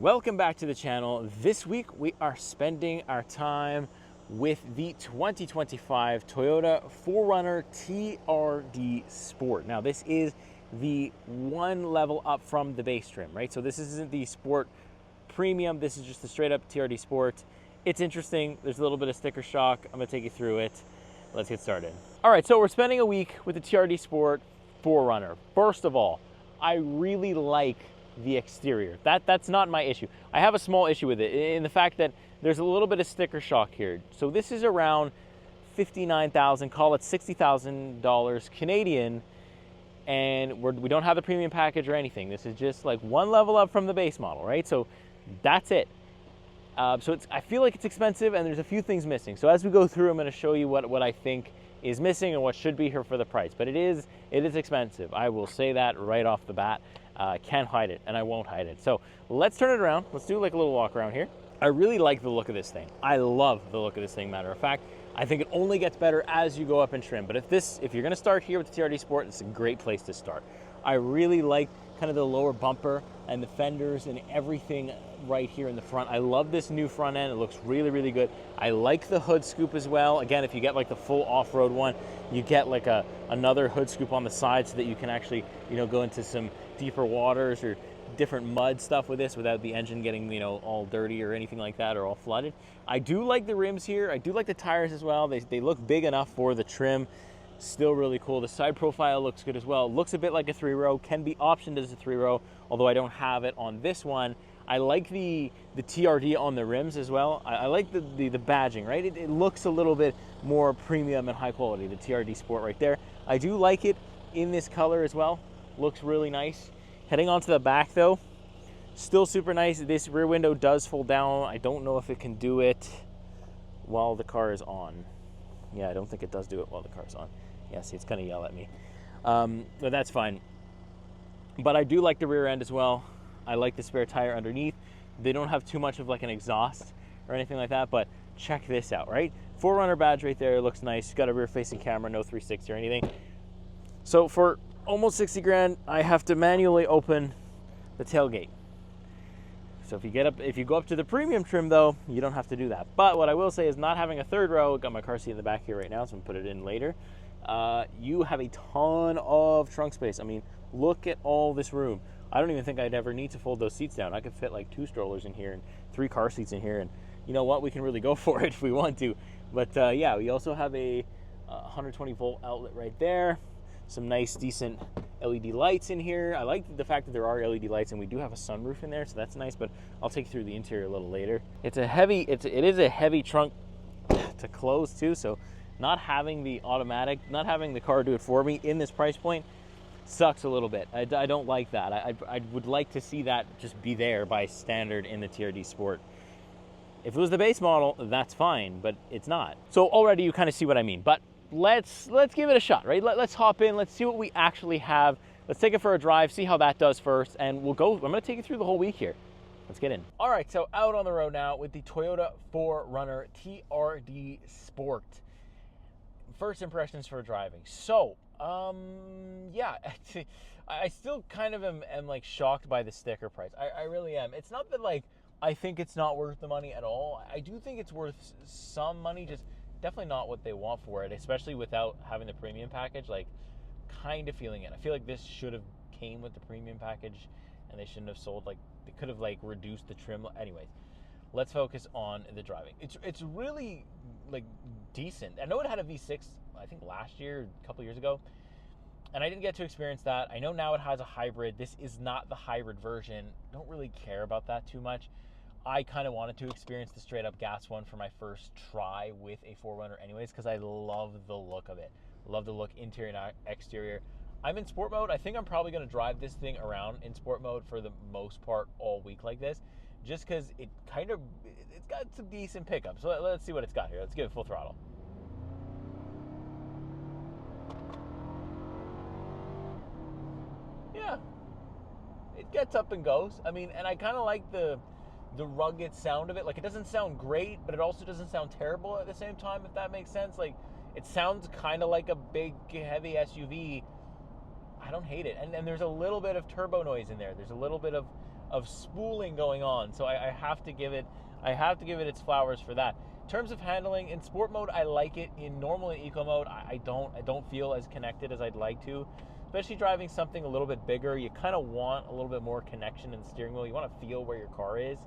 Welcome back to the channel. This week we are spending our time with the 2025 Toyota 4Runner TRD Sport. Now this is the one level up from the base trim, right? So this isn't the Sport Premium, this is just the straight up TRD Sport. It's interesting, there's a little bit of sticker shock. I'm gonna take you through it. Let's get started. All right, so we're spending a week with the TRD Sport 4Runner. First of all, I really like the exterior. That's not my issue. I have a small issue with it in the fact that there's a little bit of sticker shock here. So this is around $59,000, call it $60,000 Canadian, and we don't have the premium package or anything. This is just like one level up from the base model, right? So that's it. So I feel like it's expensive and there's a few things missing. So as we go through, I'm going to show you what I think is missing and what should be here for the price. But it is expensive. I will say that right off the bat. Can't hide it, and I won't hide it. So let's turn it around. Let's do like a little walk around here. I really like the look of this thing. I love the look of this thing, matter of fact. I think it only gets better as you go up in trim. But if you're gonna start here with the TRD Sport, it's a great place to start. I really like kind of the lower bumper and the fenders and everything right here in the front. I love this new front end. It looks really, really good. I like the hood scoop as well. Again, if you get like the full off-road one, you get like another hood scoop on the side so that you can actually, go into some deeper waters or different mud stuff with this without the engine getting, all dirty or anything like that or all flooded. I do like the rims here. I do like the tires as well. They look big enough for the trim. Still really cool. The side profile looks good as well. Looks a bit like a 3-row, can be optioned as a 3-row, although I don't have it on this one. I like the TRD on the rims as well. I like the badging, right? It looks a little bit more premium and high quality, the TRD Sport right there. I do like it in this color as well. Looks really nice. Heading onto the back though, still super nice. This rear window does fold down. I don't know if it can do it while the car is on. Yeah, I don't think it does do it while the car's on. Yeah, see, it's gonna yell at me. But that's fine. But I do like the rear end as well. I like the spare tire underneath. They don't have too much of like an exhaust or anything like that, but check this out, right? 4Runner badge right there, looks nice. Got a rear facing camera, no 360 or anything. So for almost 60 grand, I have to manually open the tailgate. So if you go up to the premium trim though, you don't have to do that. But what I will say is not having a third row, got my car seat in the back here right now, so I'm gonna put it in later. You have a ton of trunk space. I mean, look at all this room. I don't even think I'd ever need to fold those seats down. I could fit like 2 strollers in here and 3 car seats in here, and you know what? We can really go for it if we want to. But yeah, we also have a 120 volt outlet right there. Some nice, decent LED lights in here. I like the fact that there are LED lights, and we do have a sunroof in there, so that's nice. But I'll take you through the interior a little later. It is a heavy trunk to close too. So not having the automatic, not having the car do it for me in this price point sucks a little bit. I don't like that. I would like to see that just be there by standard in the TRD Sport. If it was the base model, that's fine, but it's not. So already you kind of see what I mean. But let's give it a shot, right? Let's hop in. Let's see what we actually have. Let's take it for a drive, see how that does first, and we'll go. I'm going to take you through the whole week here. Let's get in. All right, so out on the road now with the Toyota 4Runner TRD Sport. First impressions for driving. So, yeah, I still kind of am like shocked by the sticker price. I really am. It's not that like I think it's not worth the money at all. I do think it's worth some money, just definitely not what they want for it, especially without having the premium package. Like, kind of feeling it. I feel like this should have came with the premium package, and they shouldn't have sold, like, they could have like reduced the trim. Anyways, let's focus on the driving. It's really like decent. I know it had a V6, I think last year, a couple years ago, and I didn't get to experience that. I know now it has a hybrid. This is not the hybrid version. Don't really care about that too much. I kind of wanted to experience the straight up gas one for my first try with a 4Runner anyways, because I love the look of it. Love the look, interior and exterior. I'm in sport mode. I think I'm probably going to drive this thing around in sport mode for the most part all week like this, just because it's got some decent pickup. So let's see what it's got here. Let's give it full throttle. Yeah, it gets up and goes. I mean, and I kind of like the rugged sound of it. Like, it doesn't sound great, but it also doesn't sound terrible at the same time, if that makes sense. Like, it sounds kind of like a big, heavy SUV. I don't hate it. And there's a little bit of turbo noise in there. There's a little bit of of spooling going on. So I have to give it its flowers for that. In terms of handling, in sport mode, I like it. In normal and eco mode, I don't feel as connected as I'd like to. Especially driving something a little bit bigger, you kind of want a little bit more connection in the steering wheel. You want to feel where your car is.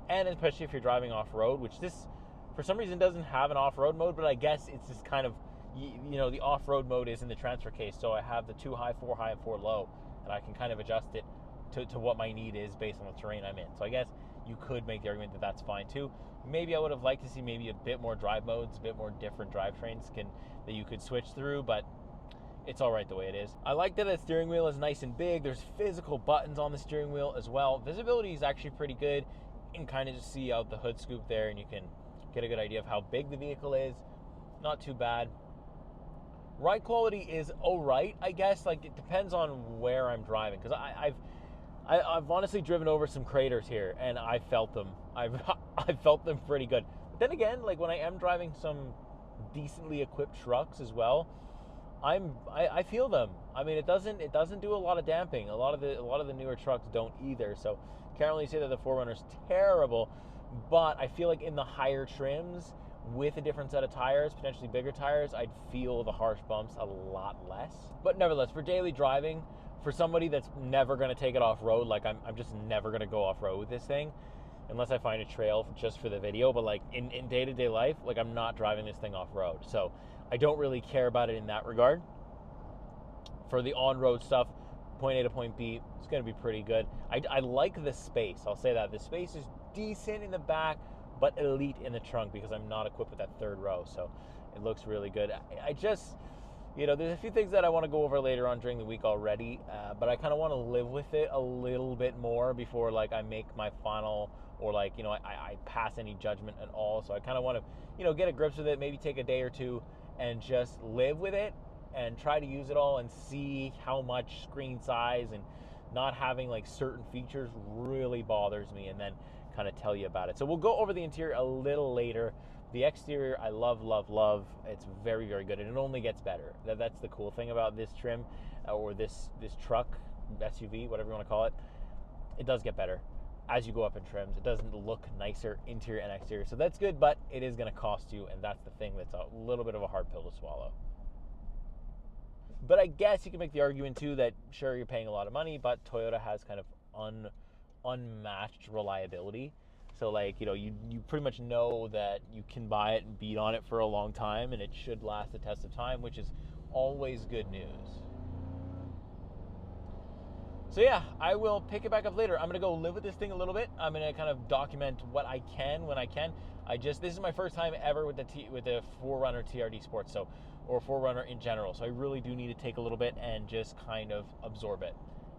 And especially if you're driving off-road, which this, for some reason, doesn't have an off-road mode, but I guess it's just kind of, you know, the off-road mode is in the transfer case. So I have the 2 high, 4 high, and 4 low, and I can kind of adjust it to what my need is based on the terrain I'm in. So I guess you could make the argument that that's fine too. Maybe I would have liked to see maybe a bit more drive modes, a bit more different drivetrains that you could switch through, but it's all right the way it is. I like that the steering wheel is nice and big. There's physical buttons on the steering wheel as well. Visibility is actually pretty good. You can kind of just see out the hood scoop there, and you can get a good idea of how big the vehicle is. Not too bad. Ride quality is all right, I guess. Like, it depends on where I'm driving, because I've honestly driven over some craters here, and I felt them. I felt them pretty good. But then again, like when I am driving some decently equipped trucks as well, I feel them. I mean, it doesn't do a lot of damping. A lot of the newer trucks don't either. So can't really say that the 4Runner's terrible, but I feel like in the higher trims with a different set of tires, potentially bigger tires, I'd feel the harsh bumps a lot less. But nevertheless, for daily driving, for somebody that's never going to take it off-road, like I'm just never going to go off-road with this thing unless I find a trail just for the video. But like in day-to-day life, like I'm not driving this thing off-road. So I don't really care about it in that regard. For the on-road stuff, point A to point B, it's going to be pretty good. I like the space. I'll say that. The space is decent in the back, but elite in the trunk because I'm not equipped with that third row. So it looks really good. I just, you know, there's a few things that I want to go over later on during the week already, but I kind of want to live with it a little bit more before like I make my final, or like, you know, I pass any judgment at all. So I kind of want to, you know, get a grip with it, maybe take a day or two and just live with it and try to use it all and see how much screen size and not having like certain features really bothers me, and then kind of tell you about it. So we'll go over the interior a little later. The exterior, I love. It's very, very good, and it only gets better. That's the cool thing about this trim, or this truck, SUV, whatever you want to call it. It does get better as you go up in trims. It doesn't look nicer interior and exterior, so that's good, but it is going to cost you, and that's the thing that's a little bit of a hard pill to swallow. But I guess you can make the argument too that sure, you're paying a lot of money, but Toyota has kind of unmatched reliability. So like, you know, you pretty much know that you can buy it and beat on it for a long time, and it should last the test of time, which is always good news. So yeah, I will pick it back up later. I'm going to go live with this thing a little bit. I'm going to kind of document what I can when I can. This is my first time ever with the 4Runner TRD Sport, so, or 4Runner in general. So I really do need to take a little bit and just kind of absorb it.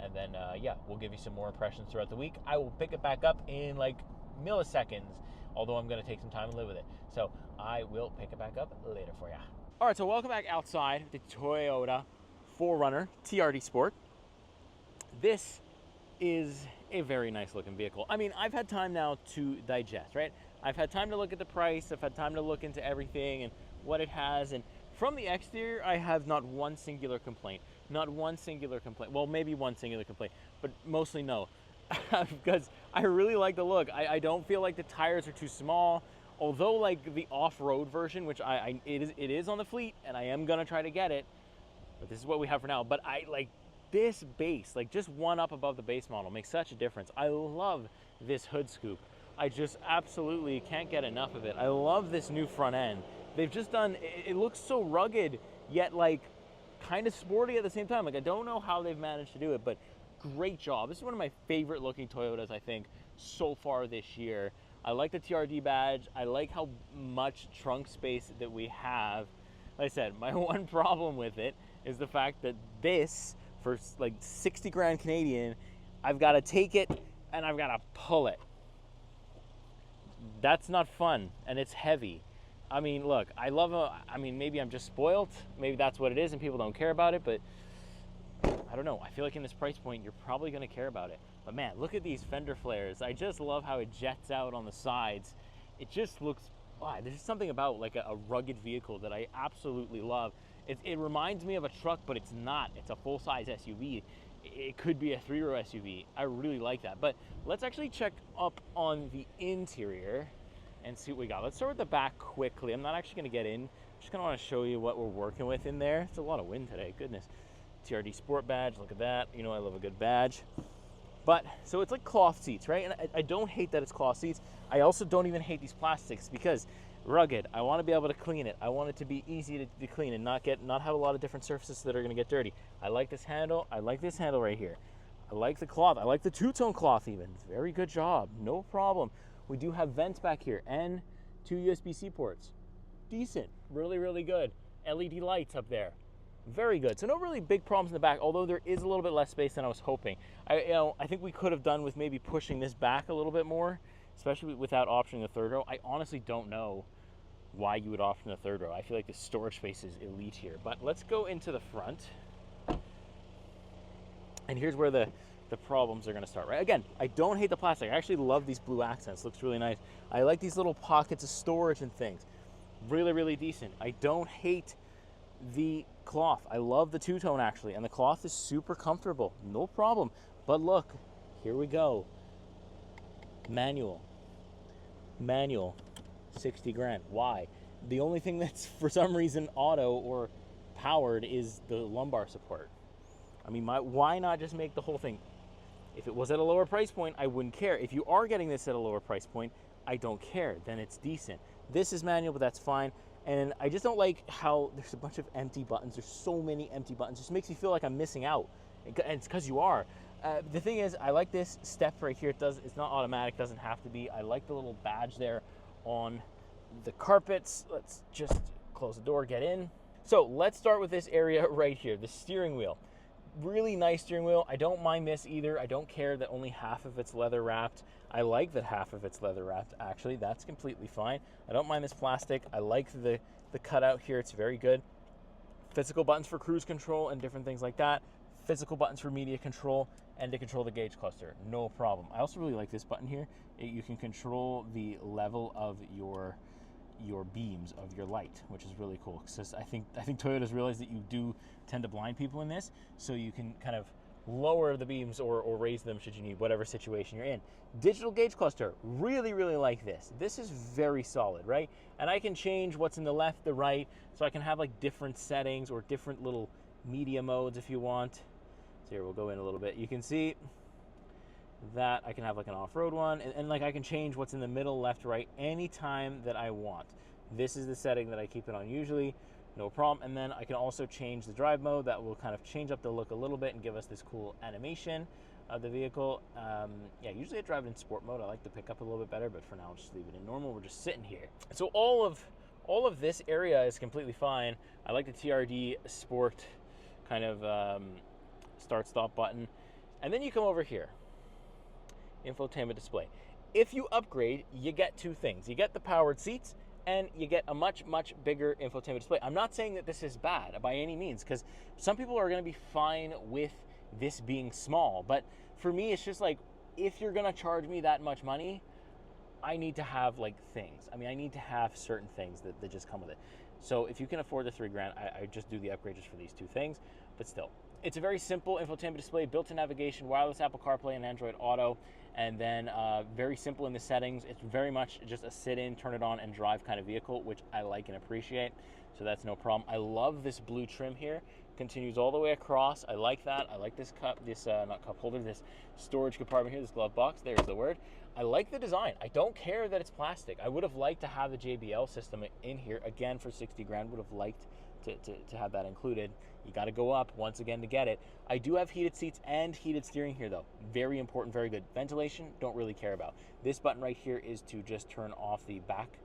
And then, yeah, we'll give you some more impressions throughout the week. I will pick it back up in like milliseconds, although I'm going to take some time and live with it. So I will pick it back up later for you. All right, so welcome back outside the Toyota 4Runner TRD Sport. This is a very nice looking vehicle. I mean, I've had time now to digest, right? I've had time to look at the price. I've had time to look into everything and what it has. And from the exterior, I have not one singular complaint. Not one singular complaint. Well, maybe one singular complaint, but mostly no. Because I really like the look. I don't feel like the tires are too small. Although like the off-road version, which it is on the fleet, and I am gonna try to get it, but this is what we have for now. But I like this base, like just one up above the base model makes such a difference. I love this hood scoop. I just absolutely can't get enough of it. I love this new front end. They've just done, it looks so rugged, yet like kind of sporty at the same time. Like I don't know how they've managed to do it, but great job. This is one of my favorite looking Toyotas, I think, so far this year. I like the TRD badge. I like how much trunk space that we have. Like I said, my one problem with it is the fact that this, for like 60 grand Canadian, I've got to take it and I've got to pull it. That's not fun, and it's heavy. I mean, look, I mean, maybe I'm just spoiled. Maybe that's what it is and people don't care about it, but I don't know. I feel like in this price point, you're probably going to care about it. But man, look at these fender flares. I just love how it jets out on the sides. It just looks, there's just something about like a rugged vehicle that I absolutely love. It reminds me of a truck, but it's not. It's a full-size SUV. it could be a 3-row SUV. I really like that. But let's actually check up on the interior and see what we got. Let's start with the back quickly. I'm not actually going to get in. Just kind of want to show you what we're working with in there. It's a lot of wind today. Goodness. TRD Sport badge. Look at that. You know I love a good badge. But so it's like cloth seats, right? And I don't hate that it's cloth seats. I also don't even hate these plastics because rugged. I want to be able to clean it. I want it to be easy to clean and not have a lot of different surfaces that are going to get dirty. I like this handle. I like this handle right here. I like the cloth. I like the two-tone cloth even. Very good job. No problem. We do have vents back here and 2 USB-C ports. Decent. Really, really good. LED lights up there. Very good. So no really big problems in the back, although there is a little bit less space than I was hoping. I think we could have done with maybe pushing this back a little bit more, especially without optioning the third row. I honestly don't know why you would option the third row. I feel like the storage space is elite here. But let's go into the front. And here's where the problems are going to start, right? Again, I don't hate the plastic. I actually love these blue accents. Looks really nice. I like these little pockets of storage and things. Really, really decent. I don't hate the cloth. I love the two-tone actually, and the cloth is super comfortable. No problem. But look, here we go. Manual, 60 grand. Why? The only thing that's for some reason auto or powered is the lumbar support. I mean, why not just make the whole thing? If it was at a lower price point, I wouldn't care. If you are getting this at a lower price point, I don't care. Then it's decent. This is manual, but that's fine. And I just don't like how there's a bunch of empty buttons. There's so many empty buttons. It just makes me feel like I'm missing out. And it's because you are. The thing is, I like this step right here. It's not automatic, doesn't have to be. I like the little badge there on the carpets. Let's just close the door, get in. So let's start with this area right here, the steering wheel. Really nice steering wheel. I don't mind this either. I don't care that only half of it's leather wrapped. I like that half of it's leather wrapped, actually. That's completely fine. I don't mind this plastic. I like the cutout here. It's very good. Physical buttons for cruise control and different things like that. Physical buttons for media control and to control the gauge cluster. No problem. I also really like this button here. You can control the level of your beams of your light, which is really cool. Because I think Toyota's realized that you do tend to blind people in this, so you can kind of lower the beams or raise them should you need, whatever situation you're in. Digital gauge cluster, really, really like this. This is very solid, right? And I can change what's in the left, the right, so I can have like different settings or different little media modes if you want. So here, we'll go in a little bit. You can see that I can have like an off-road one, and like I can change what's in the middle, left, right, anytime that I want. This is the setting that I keep it on usually, no problem. And then I can also change the drive mode. That will kind of change up the look a little bit and give us this cool animation of the vehicle. Yeah, usually I drive it in sport mode. I like the pickup a little bit better, but for now I'll just leave it in normal. We're just sitting here. So all of this area is completely fine. I like the TRD Sport kind of start-stop button. And then you come over here. Infotainment display. If you upgrade, you get two things. You get the powered seats and you get a much, much bigger infotainment display. I'm not saying that this is bad by any means, because some people are going to be fine with this being small. But for me, it's just like, if you're going to charge me that much money, I need to have like things. I mean, I need to have certain things that just come with it. So if you can afford the $3,000, I just do the upgrade just for these two things. But still, it's a very simple infotainment display, built-in navigation, wireless Apple CarPlay and Android Auto, and then very simple in the settings. It's very much just a sit-in, turn it on, and drive kind of vehicle, which I like and appreciate. So that's no problem. I love this blue trim here. Continues all the way across. I like that. I like this cup, not cup holder, this storage compartment here, this glove box. There's the word. I like the design. I don't care that it's plastic. I would have liked to have the JBL system in here. Again, for $60,000, would have liked to have that included. You got to go up once again to get it. I do have heated seats and heated steering here though. Very important, very good. Ventilation, don't really care about. This button right here is to just turn off the back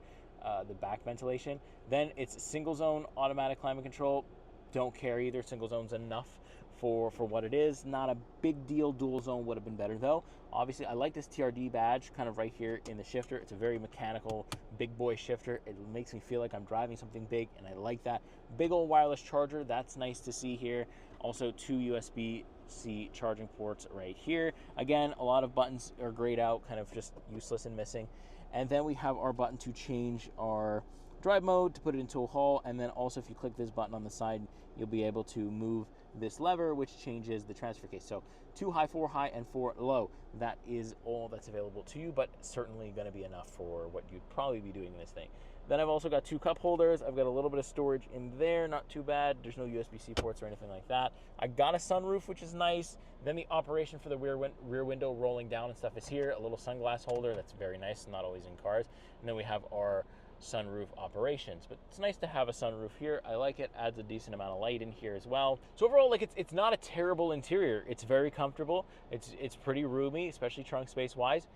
ventilation. Then it's single zone automatic climate control. Don't care either. Single zone's enough for what it is. Not a big deal. Dual zone would have been better though. Obviously, I like this TRD badge kind of right here in the shifter. It's a very mechanical, big boy shifter. It makes me feel like I'm driving something big, and I like that. Big old wireless charger. That's nice to see here. Also, 2 USB-C charging ports right here. Again, a lot of buttons are grayed out, kind of just useless and missing. And then we have our button to change our drive mode, to put it into a haul, and then also if you click this button on the side, you'll be able to move this lever, which changes the transfer case. So 2 high, 4 high, and 4 low. That is all that's available to you, but certainly going to be enough for what you'd probably be doing in this thing. Then I've also got 2 cup holders. I've got a little bit of storage in there, not too bad. There's no USB-C ports or anything like that. I got a sunroof, which is nice. Then the operation for the rear window rolling down and stuff is here. A little sunglass holder, that's very nice, not always in cars. And then we have our sunroof operations, but it's nice to have a sunroof here. I like it, adds a decent amount of light in here as well. So overall, like, it's not a terrible interior. It's very comfortable. It's pretty roomy, especially trunk space wise,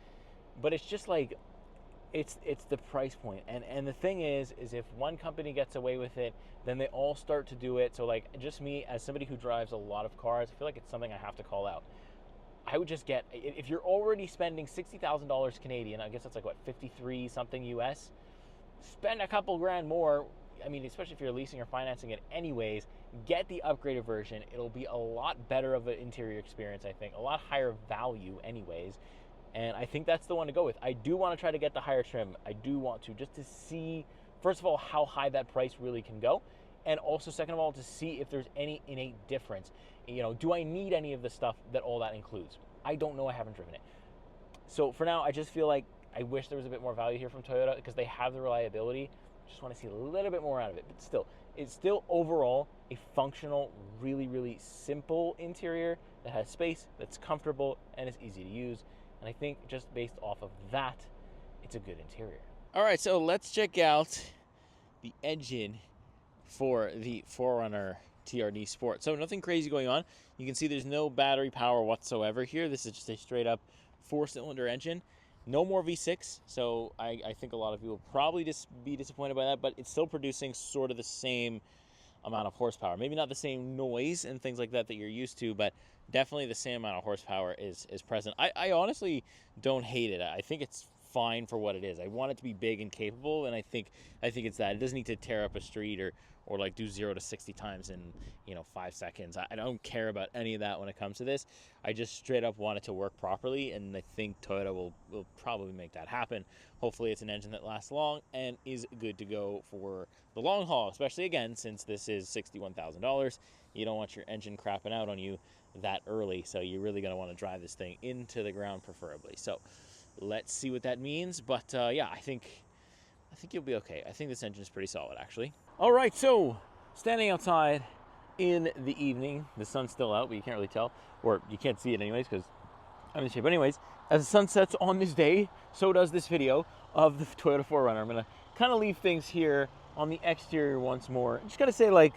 but it's just like, it's the price point. And the thing is if one company gets away with it, then they all start to do it. So like, just me as somebody who drives a lot of cars, I feel like it's something I have to call out. I would just get, if you're already spending $60,000 Canadian, I guess that's like what, 53 something US, spend a couple grand more. I mean, especially if you're leasing or financing it anyways, get the upgraded version. It'll be a lot better of an interior experience, I think, a lot higher value anyways. And I think that's the one to go with. I do want to try to get the higher trim. I do want to, just to see, first of all, how high that price really can go. And also, second of all, to see if there's any innate difference. You know, do I need any of the stuff that all that includes? I don't know. I haven't driven it. So for now, I just feel like I wish there was a bit more value here from Toyota because they have the reliability. Just want to see a little bit more out of it. But still, it's still overall a functional, really, really simple interior that has space, that's comfortable, and is easy to use. And I think just based off of that, it's a good interior. All right, so let's check out the engine for the 4Runner TRD Sport. So nothing crazy going on. You can see there's no battery power whatsoever here. This is just a straight up 4-cylinder engine. No more V6, so I think a lot of people will probably just be disappointed by that, but it's still producing sort of the same amount of horsepower. Maybe not the same noise and things like that you're used to, but definitely the same amount of horsepower is present. I honestly don't hate it. I think it's fine for what it is. I want it to be big and capable, and I think it's that. It doesn't need to tear up a street or like do 0 to 60 times in 5 seconds. I don't care about any of that when it comes to this. I just straight up want it to work properly, and I think Toyota will probably make that happen. Hopefully it's an engine that lasts long and is good to go for the long haul, especially again since this is $61,000. You don't want your engine crapping out on you that early, so you're really going to want to drive this thing into the ground preferably. So let's see what that means, but yeah, I think you'll be okay. I think this engine is pretty solid, actually. All right, so standing outside in the evening, the sun's still out, but you can't really tell, or you can't see it anyways because I'm in shape. But anyways, as the sun sets on this day, so does this video of the Toyota 4Runner. I'm gonna kind of leave things here on the exterior once more. Just gotta say, like,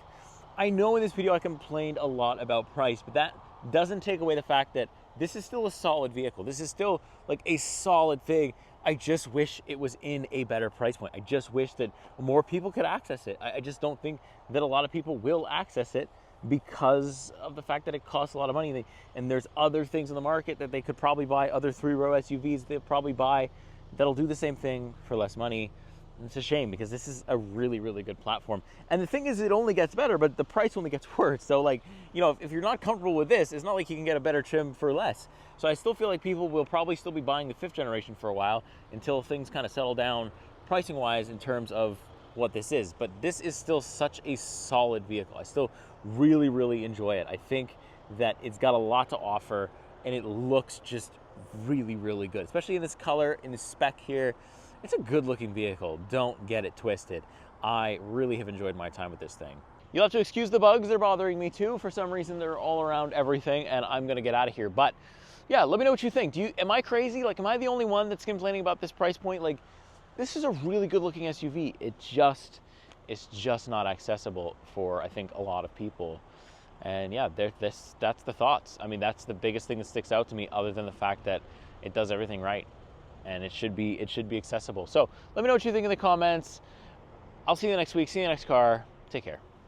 I know in this video I complained a lot about price, but that doesn't take away the fact that this is still a solid vehicle. This is still like a solid thing. I just wish it was in a better price point. I just wish that more people could access it. I just don't think that a lot of people will access it because of the fact that it costs a lot of money. And there's other things in the market that they could probably buy, other 3-row SUVs they'll probably buy that'll do the same thing for less money. And it's a shame because this is a really, really good platform. And the thing is, it only gets better, but the price only gets worse. So like, if you're not comfortable with this, it's not like you can get a better trim for less. So I still feel like people will probably still be buying the 5th generation for a while until things kind of settle down pricing wise in terms of what this is. But this is still such a solid vehicle. I still really, really enjoy it. I think that it's got a lot to offer and it looks just really, really good, especially in this color, in the spec here. It's a good looking vehicle. Don't get it twisted. I really have enjoyed my time with this thing. You'll have to excuse the bugs. They're bothering me too. For some reason, they're all around everything and I'm gonna get out of here. But yeah, let me know what you think. Am I crazy? Like, am I the only one that's complaining about this price point? Like, this is a really good looking SUV. It's just not accessible for, I think, a lot of people. And yeah, that's the thoughts. I mean, that's the biggest thing that sticks out to me, other than the fact that it does everything right. And it should be accessible. So let me know what you think in the comments. I'll see you next week. See you in the next car. Take care.